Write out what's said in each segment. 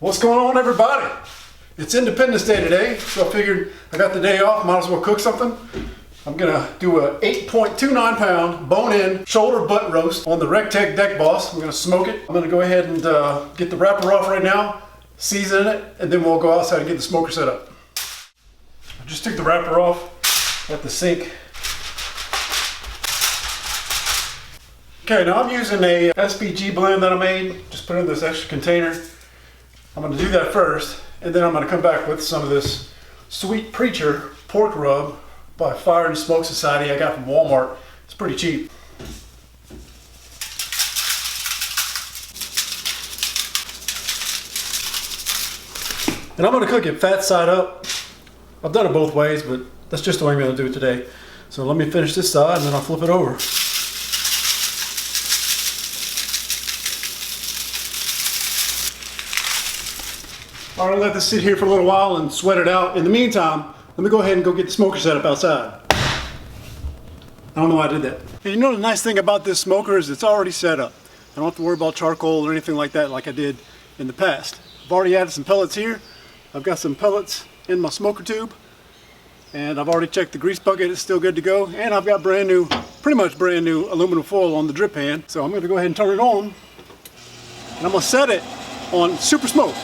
What's going on, everybody? It's Independence Day today, so I figured I got the day off, might as well cook something. I'm gonna do a 8.29 pound bone-in shoulder butt roast on the Recteq Deck Boss. I'm gonna smoke it. I'm gonna go ahead and get the wrapper off right now, season it, and then we'll go outside and get the smoker set up. I just took the wrapper off at the sink. Okay, now I'm using a SPG blend that I made. Just put it in this extra container. I'm gonna do that first, and then I'm gonna come back with some of this Sweet Preacher pork rub by Fire and Smoke Society I got from Walmart. It's pretty cheap. And I'm gonna cook it fat side up. I've done it both ways, but that's just the way I'm gonna do it today. So let me finish this side and then I'll flip it over. I'm gonna let this sit here for a little while and sweat it out. In the meantime, let me go ahead and go get the smoker set up outside. I don't know why I did that. And you know the nice thing about this smoker is it's already set up. I don't have to worry about charcoal or anything like that like I did in the past. I've already added some pellets here. I've got some pellets in my smoker tube. And I've already checked the grease bucket, it's still good to go. And I've got brand new, pretty much brand new aluminum foil on the drip pan. So I'm gonna go ahead and turn it on. And I'm gonna set it on super smoke.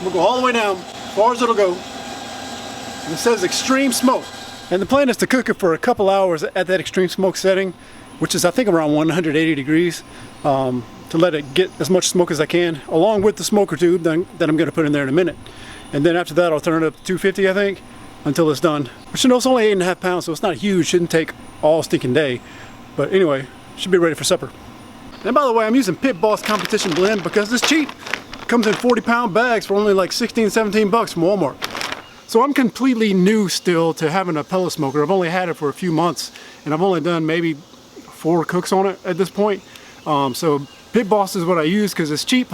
We'll go all the way down, as far as it'll go. And it says extreme smoke. And the plan is to cook it for a couple hours at that extreme smoke setting, which is I think around 180 degrees, to let it get as much smoke as I can, along with the smoker tube that I'm gonna put in there in a minute. And then after that, I'll turn it up to 250, I think, until it's done. But you know, it's only 8.5 pounds, so it's not huge. Shouldn't take all stinking day. But anyway, should be ready for supper. And by the way, I'm using Pit Boss Competition Blend because it's cheap. Comes in 40-pound bags for only like 16, 17 bucks from Walmart. So I'm completely new still to having a pellet smoker. I've only had it for a few months and I've only done maybe 4 cooks on it at this point. So Pit Boss is what I use because it's cheap.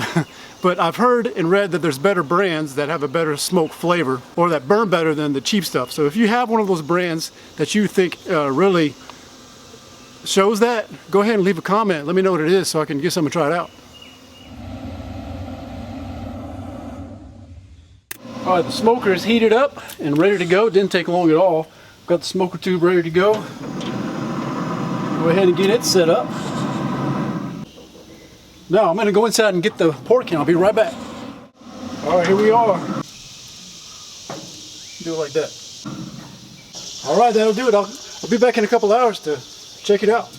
But I've heard and read that there's better brands that have a better smoke flavor or that burn better than the cheap stuff. So if you have one of those brands that you think really shows that, go ahead and leave a comment. Let me know what it is so I can get some and try it out. All right, the smoker is heated up and ready to go. Didn't take long at all. Got the smoker tube ready to go. Go ahead and get it set up. Now I'm gonna go inside and get the pork and I'll be right back. All right, here we are. Do it like that. All right, that'll do it. I'll be back in a couple hours to check it out.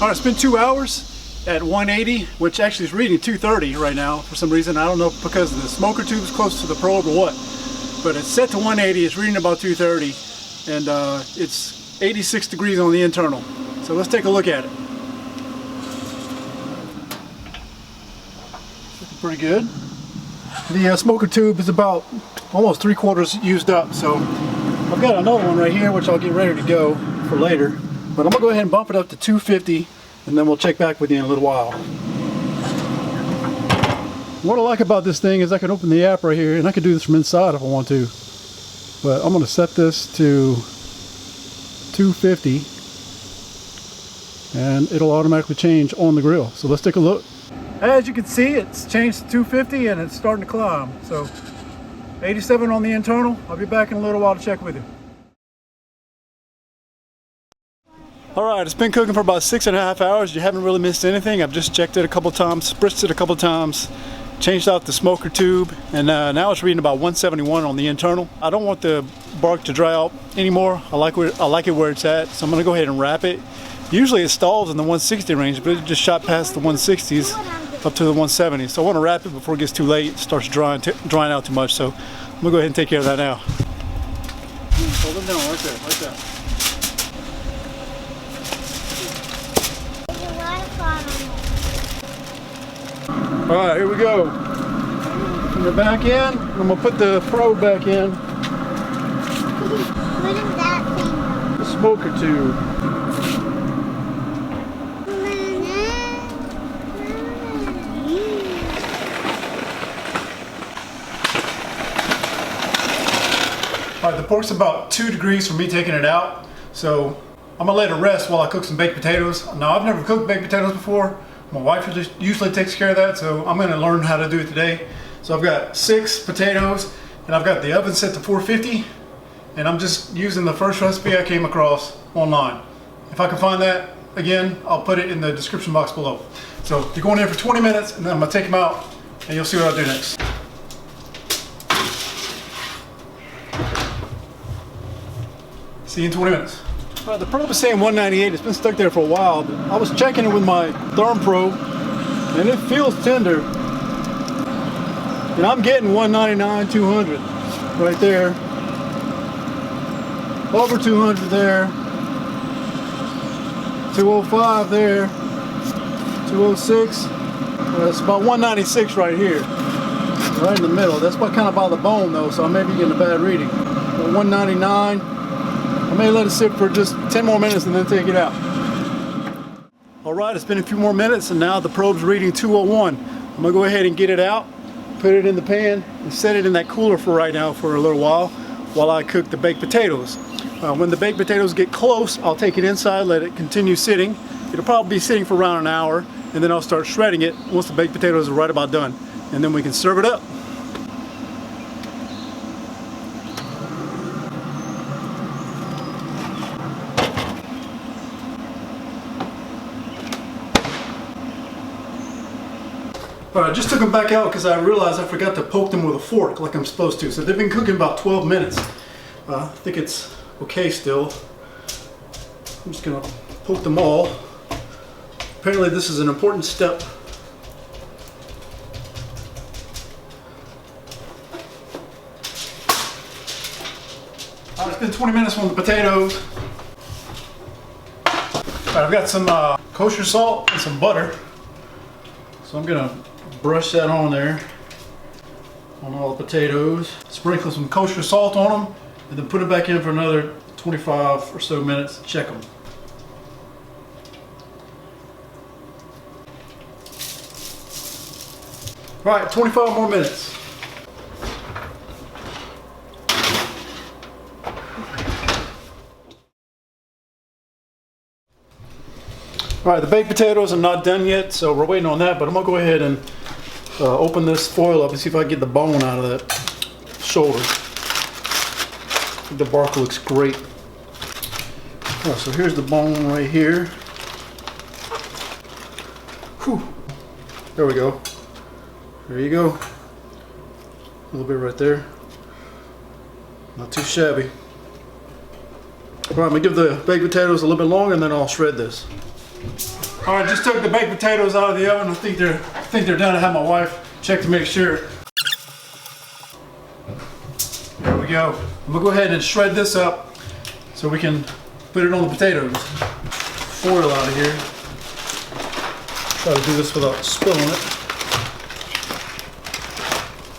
All right, it's been 2 hours. At 180, which actually is reading 230 right now for some reason. I don't know if because the smoker tube is close to the probe or what, but it's set to 180. It's reading about 230, and it's 86 degrees on the internal. So let's take a look at it. Looking pretty good. The smoker tube is about almost 3/4 used up, so I've got another one right here which I'll get ready to go for later, but I'm gonna go ahead and bump it up to 250. And then we'll check back with you in a little while. What I like about this thing is I can open the app right here and I can do this from inside if I want to. But I'm going to set this to 250 and it'll automatically change on the grill. So let's take a look. As you can see, it's changed to 250 and it's starting to climb. So 87 on the internal. I'll be back in a little while to check with you. Alright, it's been cooking for about 6.5 hours. You haven't really missed anything. I've just checked it a couple times, spritzed it a couple times, changed out the smoker tube, and now it's reading about 171 on the internal. I don't want the bark to dry out anymore. I like it where it's at, so I'm going to go ahead and wrap it. Usually it stalls in the 160 range, but it just shot past the 160s up to the 170. So I want to wrap it before it gets too late. It starts drying out too much, so I'm going to go ahead and take care of that now. Hold them down right there, like that. Alright, here we go. Put it back in. I'm going to put the probe back in. What is that thing? The smoker tube. Alright, the pork's about 2 degrees from me taking it out. So I'm gonna let it rest while I cook some baked potatoes. Now, I've never cooked baked potatoes before. My wife usually takes care of that, so I'm gonna learn how to do it today. So I've got 6 potatoes, and I've got the oven set to 450, and I'm just using the first recipe I came across online. If I can find that, again, I'll put it in the description box below. So you're going in for 20 minutes, and then I'm gonna take them out, and you'll see what I'll do next. See you in 20 minutes. The probe is saying 198. It's been stuck there for a while, but I was checking it with my therm probe, and it feels tender. And I'm getting 199, 200 right there. Over 200 there. 205 there. 206. It's about 196 right here. Right in the middle. That's what kind of by the bone though, so I may be getting a bad reading. But 199. I may let it sit for just 10 more minutes and then take it out. All right, it's been a few more minutes and now the probe's reading 201. I'm gonna go ahead and get it out, put it in the pan, and set it in that cooler for right now for a little while I cook the baked potatoes. When the baked potatoes get close, I'll take it inside, let it continue sitting. It'll probably be sitting for around an hour, and then I'll start shredding it once the baked potatoes are right about done. And then we can serve it up. All right, I just took them back out because I realized I forgot to poke them with a fork like I'm supposed to. So they've been cooking about 12 minutes. I think it's okay still. I'm just gonna poke them all. Apparently this is an important step. All right, it's been 20 minutes on the potatoes. All right, I've got some kosher salt and some butter. So I'm gonna brush that on there, on all the potatoes. Sprinkle some kosher salt on them, and then put it back in for another 25 or so minutes to check them. All right, 25 more minutes. All right, the baked potatoes are not done yet, so we're waiting on that, but I'm gonna go ahead and open this foil up and see if I can get the bone out of that shoulder. The bark looks great. Oh, so here's the bone right here. Whew. There we go. There you go. A little bit right there. Not too shabby. All right, I'm gonna give the baked potatoes a little bit longer and then I'll shred this. All right, just took the baked potatoes out of the oven. I think they're done. I had my wife check to make sure. There we go. I'm gonna go ahead and shred this up so we can put it on the potatoes. Foil out of here. Try to do this without spilling it.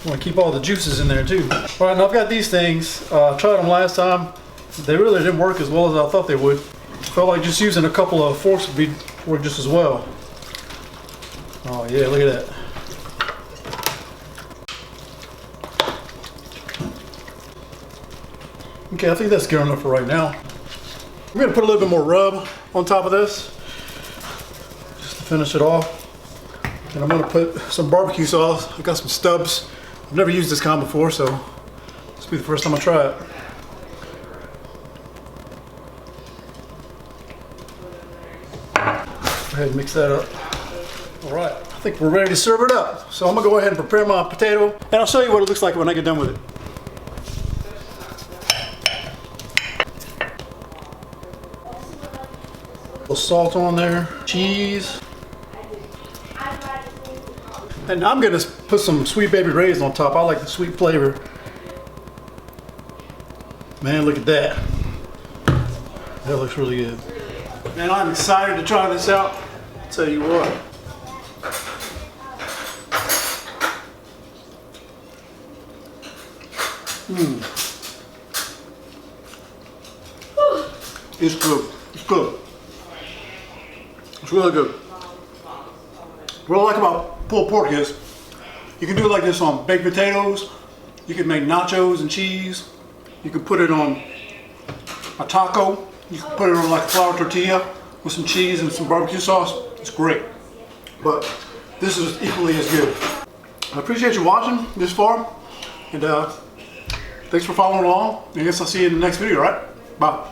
I want to keep all the juices in there too. All right, now I've got these things. I tried them last time. They really didn't work as well as I thought they would. Felt like just using a couple of forks would work just as well. Oh yeah, look at that. Okay, I think that's good enough for right now. I'm gonna put a little bit more rub on top of this, just to finish it off. And I'm gonna put some barbecue sauce. I've got some stubs. I've never used this kind before, so this will be the first time I try it. Go ahead and mix that up. All right, I think we're ready to serve it up. So I'm gonna go ahead and prepare my potato, and I'll show you what it looks like when I get done with it. A little salt on there, cheese. And I'm gonna put some Sweet Baby Ray's on top. I like the sweet flavor. Man, look at that. That looks really good. Man, I'm excited to try this out. I'll tell you what. It's good. It's good. It's really good. What I like about pulled pork is you can do it like this on baked potatoes. You can make nachos and cheese. You can put it on a taco. You can put it on like a flour tortilla with some cheese and some barbecue sauce. It's great. But this is equally as good. I appreciate you watching this far. And thanks for following along. I guess I'll see you in the next video, all right? Bye.